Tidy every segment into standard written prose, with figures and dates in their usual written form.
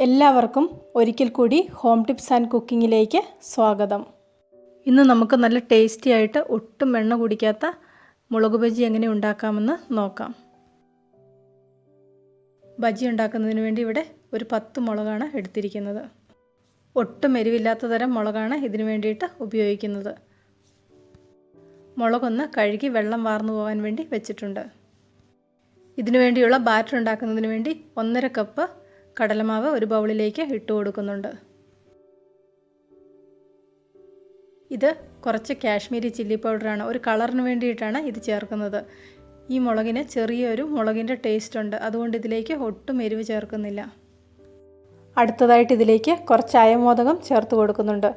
എല്ലാവർക്കും ഒരിക്കൽ കൂടി ഹോം ടിപ്സ് ആൻഡ് കുക്കിങ്ങിലേക്ക് സ്വാഗതം. ഇന്ന് നമുക്ക് നല്ല ടേസ്റ്റി ആയിട്ട് ഒട്ടും എണ്ണ കുടിക്കാത്ത മുളക് ബജ്ജി എങ്ങനെ ഉണ്ടാക്കാമെന്ന് നോക്കാം. ബജ്ജി ഉണ്ടാക്കുന്നതിന് വേണ്ടി ഇവിടെ ഒരു 10 മുളകാണ് എടുത്തിരിക്കുന്നത്. ഒട്ടും എരിവില്ലാത്ത തരം മുളകാണ് ഇതിനു വേണ്ടിയിട്ട് ഉപയോഗിക്കുന്നത്. മുളകൊന്ന് കഴുകി വെള്ളം വാർന്നു പോകാൻ വേണ്ടി വെച്ചിട്ടുണ്ട്. ഇതിനു വേണ്ടിയുള്ള ബാറ്റർ ഉണ്ടാക്കുന്നതിന് വേണ്ടി 1.5 കപ്പ് കടലമാവ് ഒരു ബൗളിലേക്ക് ഇട്ട് കൊടുക്കുന്നുണ്ട്. ഇത് കുറച്ച് കാശ്മീരി ചില്ലി പൗഡറാണ്. ഒരു കളറിന് വേണ്ടിയിട്ടാണ് ഇത് ചേർക്കുന്നത്. ഈ മുളകിന് ചെറിയൊരു മുളകിൻ്റെ ടേസ്റ്റ് ഉണ്ട്, അതുകൊണ്ട് ഇതിലേക്ക് ഒട്ടും എരിവ് ചേർക്കുന്നില്ല. അടുത്തതായിട്ട് ഇതിലേക്ക് കുറച്ച് അയമോദകം ചേർത്ത് കൊടുക്കുന്നുണ്ട്.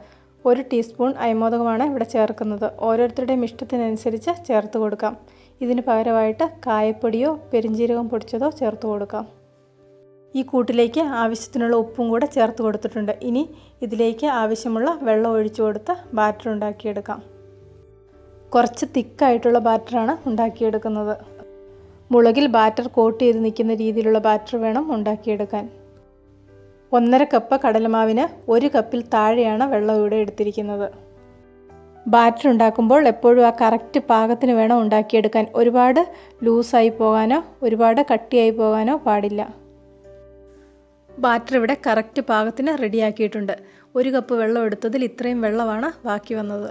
1 ടീസ്പൂൺ അയമോദകമാണ് ഇവിടെ ചേർക്കുന്നത്. ഓരോരുത്തരുടെയും ഇഷ്ടത്തിനനുസരിച്ച് ചേർത്ത് കൊടുക്കാം. ഇതിന് പകരമായിട്ട് കായപ്പൊടിയോ പെരിഞ്ജീരകം പൊടിച്ചതോ ചേർത്ത് കൊടുക്കാം. ഈ കൂട്ടിലേക്ക് ആവശ്യത്തിനുള്ള ഉപ്പും കൂടെ ചേർത്ത് കൊടുത്തിട്ടുണ്ട്. ഇനി ഇതിലേക്ക് ആവശ്യമുള്ള വെള്ളം ഒഴിച്ചു കൊടുത്ത് ബാറ്റർ ഉണ്ടാക്കിയെടുക്കാം. കുറച്ച് തിക്കായിട്ടുള്ള ബാറ്ററാണ് ഉണ്ടാക്കിയെടുക്കുന്നത്. മുളകിൽ ബാറ്റർ കോട്ട് ചെയ്ത് നിൽക്കുന്ന രീതിയിലുള്ള ബാറ്റർ വേണം ഉണ്ടാക്കിയെടുക്കാൻ. 1.5 കപ്പ് കടലമാവിന് 1 കപ്പിൽ താഴെയാണ് വെള്ളം ഇവിടെ എടുത്തിരിക്കുന്നത്. ബാറ്റർ ഉണ്ടാക്കുമ്പോൾ എപ്പോഴും ആ കറക്റ്റ് പാകത്തിന് വേണം ഉണ്ടാക്കിയെടുക്കാൻ. ഒരുപാട് ലൂസായി പോകാനോ ഒരുപാട് കട്ടിയായി പോകാനോ പാടില്ല. ബാറ്റർ ഇവിടെ കറക്റ്റ് പാകത്തിന് റെഡിയാക്കിയിട്ടുണ്ട്. 1 കപ്പ് വെള്ളം എടുത്തതിൽ ഇത്രയും വെള്ളമാണ് ബാക്കി വന്നത്.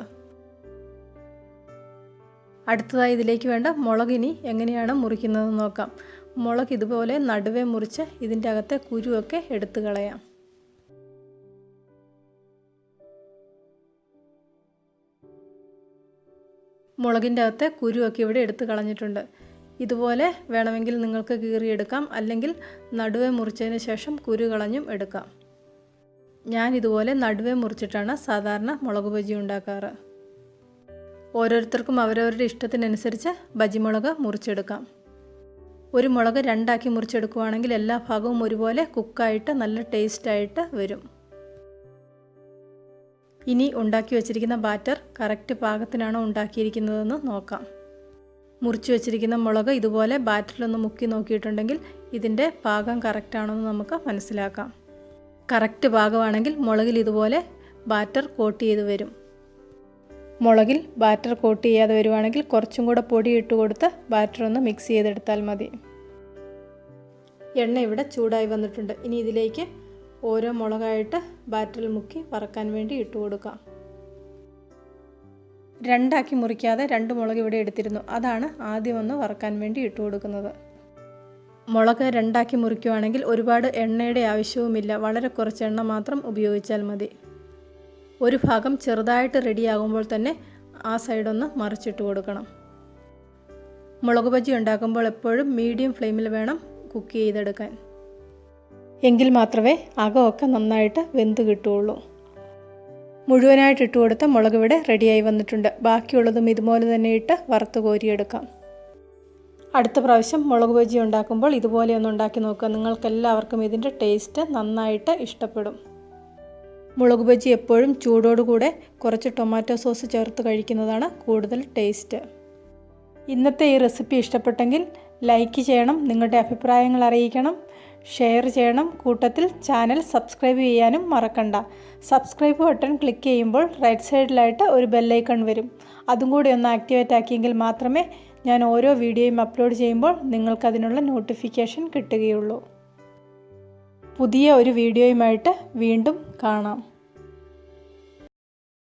അടുത്തതായി ഇതിലേക്ക് വേണ്ട മുളകിനി എങ്ങനെയാണ് മുറിക്കുന്നതെന്ന് നോക്കാം. മുളക് ഇതുപോലെ നടുവേ മുറിച്ച് ഇതിൻ്റെ അകത്തെ കുരുവൊക്കെ എടുത്തു കളയാം. മുളകിൻ്റെ അകത്തെ കുരുവൊക്കെ ഇവിടെ എടുത്തു കളഞ്ഞിട്ടുണ്ട്. ഇതുപോലെ വേണമെങ്കിൽ നിങ്ങൾക്ക് കീറിയെടുക്കാം, അല്ലെങ്കിൽ നടുവേ മുറിച്ചതിന് ശേഷം കുരു കളഞ്ഞും എടുക്കാം. ഞാൻ ഇതുപോലെ നടുവേ മുറിച്ചിട്ടാണ് സാധാരണ മുളക് ബജ്ജി ഉണ്ടാക്കാറ്. ഓരോരുത്തർക്കും അവരവരുടെ ഇഷ്ടത്തിനനുസരിച്ച് ബജ്ജി മുളക് മുറിച്ചെടുക്കാം. ഒരു മുളക് 2ആക്കി മുറിച്ചെടുക്കുകയാണെങ്കിൽ എല്ലാ ഭാഗവും ഒരുപോലെ കുക്കായിട്ട് നല്ല ടേസ്റ്റായിട്ട് വരും. ഇനി ഉണ്ടാക്കി വച്ചിരിക്കുന്ന ബാറ്റർ കറക്റ്റ് പാകത്തിനാണോ ഉണ്ടാക്കിയിരിക്കുന്നതെന്ന് നോക്കാം. മുറിച്ച് വെച്ചിരിക്കുന്ന മുളക് ഇതുപോലെ ബാറ്ററിലൊന്ന് മുക്കി നോക്കിയിട്ടുണ്ടെങ്കിൽ ഇതിൻ്റെ പാകം കറക്റ്റാണെന്ന് നമുക്ക് മനസ്സിലാക്കാം. കറക്റ്റ് പാകമാണെങ്കിൽ മുളകിൽ ഇതുപോലെ ബാറ്റർ കോട്ട് ചെയ്ത് വരും. മുളകിൽ ബാറ്റർ കോട്ട് ചെയ്യാതെ വരുവാണെങ്കിൽ കുറച്ചും കൂടെ പൊടി ഇട്ട് കൊടുത്ത് ബാറ്റർ ഒന്ന് മിക്സ് ചെയ്തെടുത്താൽ മതി. എണ്ണ ഇവിടെ ചൂടായി വന്നിട്ടുണ്ട്. ഇനി ഇതിലേക്ക് ഓരോ മുളകായിട്ട് ബാറ്ററിൽ മുക്കി വറക്കാൻ വേണ്ടി ഇട്ട് കൊടുക്കാം. 2ആക്കി മുറിക്കാതെ 2 മുളക് ഇവിടെ എടുത്തിരുന്നു. അതാണ് ആദ്യം ഒന്ന് വറക്കാൻ വേണ്ടി ഇട്ട് കൊടുക്കുന്നത്. മുളക് 2ആക്കി മുറിക്കുകയാണെങ്കിൽ ഒരുപാട് എണ്ണയുടെ ആവശ്യവുമില്ല. വളരെ കുറച്ച് എണ്ണ മാത്രം ഉപയോഗിച്ചാൽ മതി. ഒരു ഭാഗം ചെറുതായിട്ട് റെഡിയാകുമ്പോൾ തന്നെ ആ സൈഡൊന്ന് മറിച്ചിട്ട് കൊടുക്കണം. മുളക് ബജ്ജി ഉണ്ടാക്കുമ്പോൾ എപ്പോഴും മീഡിയം ഫ്ലെയിമിൽ വേണം കുക്ക് ചെയ്തെടുക്കാൻ. എങ്കിൽ മാത്രമേ അകമൊക്കെ നന്നായിട്ട് വെന്ത് കിട്ടുകയുള്ളൂ. മുഴുവനായിട്ട് ഇട്ട് കൊടുത്ത മുളക് ഇവിടെ റെഡിയായി വന്നിട്ടുണ്ട്. ബാക്കിയുള്ളതും ഇതുപോലെ തന്നെ ഇട്ട് വറുത്ത് കോരിയെടുക്കാം. അടുത്ത പ്രാവശ്യം മുളക് ബജ്ജി ഉണ്ടാക്കുമ്പോൾ ഇതുപോലെ ഒന്ന് ഉണ്ടാക്കി നോക്കുക. നിങ്ങൾക്കെല്ലാവർക്കും ഇതിൻ്റെ ടേസ്റ്റ് നന്നായിട്ട് ഇഷ്ടപ്പെടും. മുളക് ബജ്ജി എപ്പോഴും ചൂടോടുകൂടെ കുറച്ച് ടൊമാറ്റോ സോസ് ചേർത്ത് കഴിക്കുന്നതാണ് കൂടുതൽ ടേസ്റ്റ്. ഇന്നത്തെ ഈ റെസിപ്പി ഇഷ്ടപ്പെട്ടെങ്കിൽ ലൈക്ക് ചെയ്യണം, നിങ്ങളുടെ അഭിപ്രായങ്ങൾ അറിയിക്കണം, ഷെയർ ചെയ്യണം. കൂട്ടത്തിൽ ചാനൽ സബ്സ്ക്രൈബ് ചെയ്യാനും മറക്കണ്ട. സബ്സ്ക്രൈബ് ബട്ടൺ ക്ലിക്ക് ചെയ്യുമ്പോൾ റൈറ്റ് സൈഡിലായിട്ട് ഒരു ബെല്ലൈക്കൺ വരും. അതും കൂടി ഒന്ന് ആക്ടിവേറ്റ് ആക്കിയെങ്കിൽ മാത്രമേ ഞാൻ ഓരോ വീഡിയോയും അപ്ലോഡ് ചെയ്യുമ്പോൾ നിങ്ങൾക്കതിനുള്ള നോട്ടിഫിക്കേഷൻ കിട്ടുകയുള്ളൂ. പുതിയ ഒരു വീഡിയോയുമായിട്ട് വീണ്ടും കാണാം.